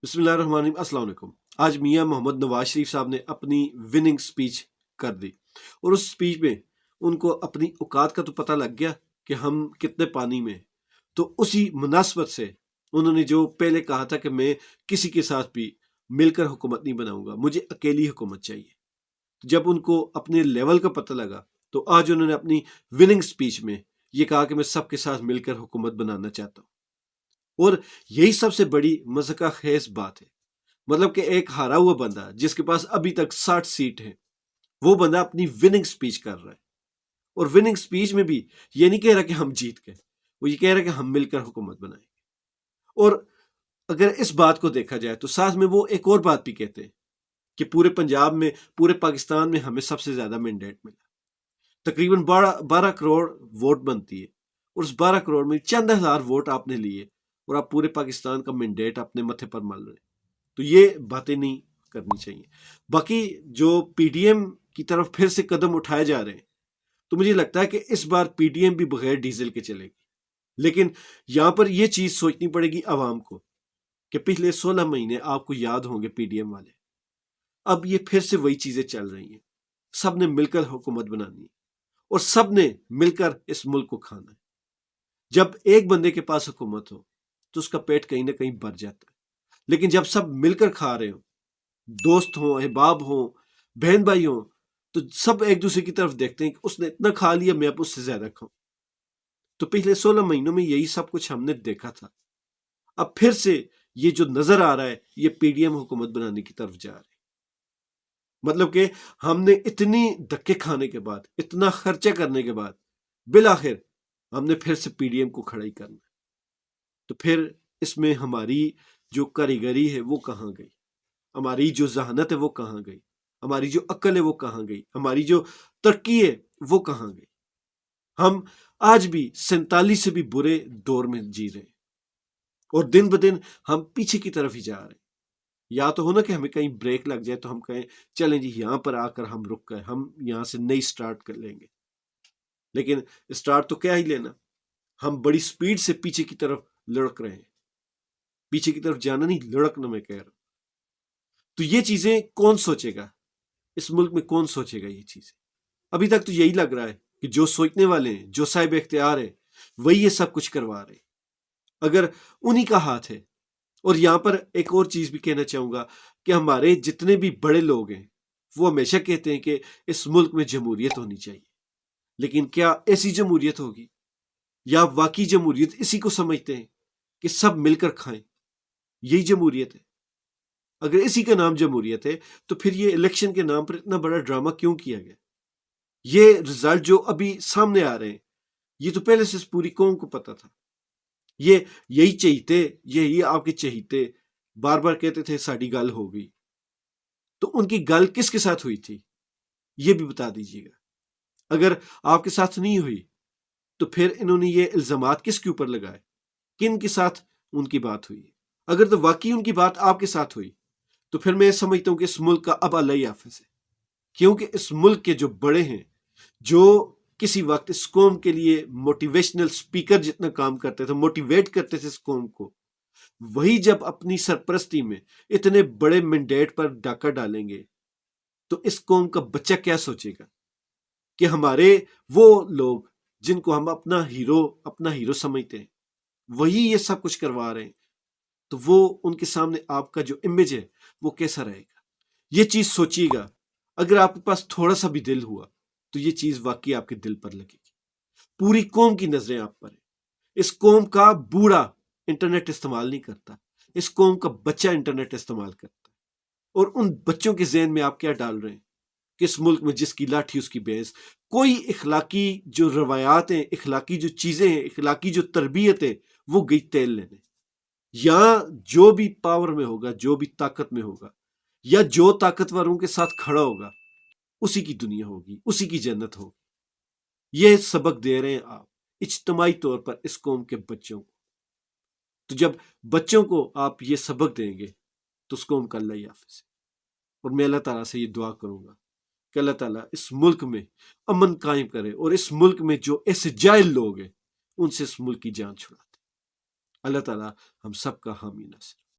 بسم اللہ الرحمن الرحیم۔ السلام علیکم۔ آج میاں محمد نواز شریف صاحب نے اپنی وننگ سپیچ کر دی اور اس سپیچ میں ان کو اپنی اوقات کا تو پتہ لگ گیا کہ ہم کتنے پانی میں ہیں۔ تو اسی مناسبت سے انہوں نے جو پہلے کہا تھا کہ میں کسی کے ساتھ بھی مل کر حکومت نہیں بناؤں گا، مجھے اکیلی حکومت چاہیے، جب ان کو اپنے لیول کا پتہ لگا تو آج انہوں نے اپنی وننگ سپیچ میں یہ کہا کہ میں سب کے ساتھ مل کر حکومت بنانا چاہتا ہوں۔ اور یہی سب سے بڑی مضحکہ خیز بات ہے، مطلب کہ ایک ہارا ہوا بندہ جس کے پاس ابھی تک 60 سیٹ ہے، وہ بندہ اپنی وننگ سپیچ کر رہا ہے، اور وننگ سپیچ میں بھی یہ نہیں کہہ رہا کہ ہم جیت گئے، وہ یہ کہہ رہا ہے کہ ہم مل کر حکومت بنائیں گے۔ اور اگر اس بات کو دیکھا جائے تو ساتھ میں وہ ایک اور بات بھی کہتے ہیں کہ پورے پنجاب میں، پورے پاکستان میں ہمیں سب سے زیادہ مینڈیٹ ملا، تقریباً 12 کروڑ ووٹ بنتی ہے، اور اس 12 کروڑ میں چند ہزار ووٹ آپ نے لیے اور آپ پورے پاکستان کا مینڈیٹ اپنے متھے پر مل رہے ہیں۔ تو یہ باتیں نہیں کرنی چاہیے۔ باقی جو پی ڈی ایم کی طرف پھر سے قدم اٹھائے جا رہے ہیں، تو مجھے لگتا ہے کہ اس بار پی ڈی ایم بھی بغیر ڈیزل کے چلے گی، لیکن یہاں پر یہ چیز سوچنی پڑے گی عوام کو کہ پچھلے 16 مہینے آپ کو یاد ہوں گے پی ڈی ایم والے، اب یہ پھر سے وہی چیزیں چل رہی ہیں، سب نے مل کر حکومت بنانی ہے اور سب نے مل کر اس ملک کو کھانا ہے۔ جب ایک بندے کے پاس حکومت ہو تو اس کا پیٹ کہیں نہ کہیں بھر جاتا ہے، لیکن جب سب مل کر کھا رہے ہوں، دوست ہوں، احباب ہوں، بہن بھائی ہوں، تو سب ایک دوسرے کی طرف دیکھتے ہیں کہ اس نے اتنا کھا لیا، میں اب اس سے زیادہ کھاؤں۔ تو پچھلے 16 مہینوں میں یہی سب کچھ ہم نے دیکھا تھا، اب پھر سے یہ جو نظر آ رہا ہے یہ پی ڈی ایم حکومت بنانے کی طرف جا رہے ہیں۔ مطلب کہ ہم نے اتنی دھکے کھانے کے بعد، اتنا خرچہ کرنے کے بعد، بالآخر ہم نے پھر سے پی ڈی ایم کو کھڑا ہی کرنا ہے۔ تو پھر اس میں ہماری جو کاریگری ہے وہ کہاں گئی، ہماری جو ذہانت ہے وہ کہاں گئی، ہماری جو عقل ہے وہ کہاں گئی، ہماری جو ترقی ہے وہ کہاں گئی؟ ہم آج بھی 47 سے بھی برے دور میں جی رہے ہیں، اور دن بدن ہم پیچھے کی طرف ہی جا رہے ہیں۔ یا تو ہونا کہ ہمیں کہیں بریک لگ جائے تو ہم کہیں چلیں جی یہاں پر آ کر ہم رک گئے، ہم یہاں سے نئی سٹارٹ کر لیں گے، لیکن سٹارٹ تو کیا ہی لینا، ہم بڑی سپیڈ سے پیچھے کی طرف لڑک رہے ہیں۔ پیچھے کی طرف جانا نہیں، لڑکنا میں کہہ رہا ہوں۔ تو یہ چیزیں کون سوچے گا؟ اس ملک میں کون سوچے گا یہ چیزیں؟ ابھی تک تو یہی لگ رہا ہے کہ جو سوچنے والے ہیں، جو صاحب اختیار ہیں، وہی یہ سب کچھ کروا رہے ہیں۔ اگر انہی کا ہاتھ ہے، اور یہاں پر ایک اور چیز بھی کہنا چاہوں گا کہ ہمارے جتنے بھی بڑے لوگ ہیں وہ ہمیشہ کہتے ہیں کہ اس ملک میں جمہوریت ہونی چاہیے، لیکن کیا ایسی جمہوریت ہوگی؟ یا واقعی جمہوریت اسی کو سمجھتے ہیں کہ سب مل کر کھائیں، یہی جمہوریت ہے؟ اگر اسی کا نام جمہوریت ہے تو پھر یہ الیکشن کے نام پر اتنا بڑا ڈرامہ کیوں کیا گیا؟ یہ رزلٹ جو ابھی سامنے آ رہے ہیں، یہ تو پہلے سے اس پوری قوم کو پتا تھا۔ یہی چہیتے، یہی آپ کے چہیتے بار بار کہتے تھے ساڑی گل ہو گئی، تو ان کی گل کس کے ساتھ ہوئی تھی یہ بھی بتا دیجیے گا۔ اگر آپ کے ساتھ نہیں ہوئی تو پھر انہوں نے یہ الزامات کس کے اوپر لگائے، کن کے ساتھ ان کی بات ہوئی؟ اگر تو واقعی ان کی بات آپ کے ساتھ ہوئی تو پھر میں سمجھتا ہوں کہ اس ملک کا اب اللہ حافظ ہے، کیونکہ اس ملک کے جو بڑے ہیں، جو کسی وقت اس قوم کے لیے موٹیویشنل سپیکر جتنا کام کرتے تھے، موٹیویٹ کرتے تھے اس قوم کو، وہی جب اپنی سرپرستی میں اتنے بڑے مینڈیٹ پر ڈاکہ ڈالیں گے تو اس قوم کا بچہ کیا سوچے گا کہ ہمارے وہ لوگ جن کو ہم اپنا ہیرو سمجھتے ہیں وہی یہ سب کچھ کروا رہے ہیں، تو وہ ان کے سامنے آپ کا جو امیج ہے وہ کیسا رہے گا؟ یہ چیز سوچیے گا۔ اگر آپ کے پاس تھوڑا سا بھی دل ہوا تو یہ چیز واقعی آپ کے دل پر لگے گی۔ پوری قوم کی نظریں آپ پر ہیں۔ اس قوم کا بوڑھا انٹرنیٹ استعمال نہیں کرتا، اس قوم کا بچہ انٹرنیٹ استعمال کرتا ہے، اور ان بچوں کے ذہن میں آپ کیا ڈال رہے ہیں کہ اس ملک میں جس کی لاٹھی اس کی بھینس؟ کوئی اخلاقی جو روایات ہیں، اخلاقی جو چیزیں ہیں، اخلاقی جو تربیت ہے، وہ گئی تیل لینے۔ یہاں جو بھی پاور میں ہوگا، جو بھی طاقت میں ہوگا، یا جو طاقتوروں کے ساتھ کھڑا ہوگا، اسی کی دنیا ہوگی، اسی کی جنت ہوگی۔ یہ سبق دے رہے ہیں آپ اجتماعی طور پر اس قوم کے بچوں کو۔ تو جب بچوں کو آپ یہ سبق دیں گے تو اس قوم کا اللہ حافظ ہے۔ اور میں اللہ تعالیٰ سے یہ دعا کروں گا کہ اللہ تعالیٰ اس ملک میں امن قائم کرے، اور اس ملک میں جو ایسے جاہل لوگ ہیں ان سے اس ملک کی جان چھڑا دے۔ اللہ تعالیٰ ہم سب کا حامی ناصر۔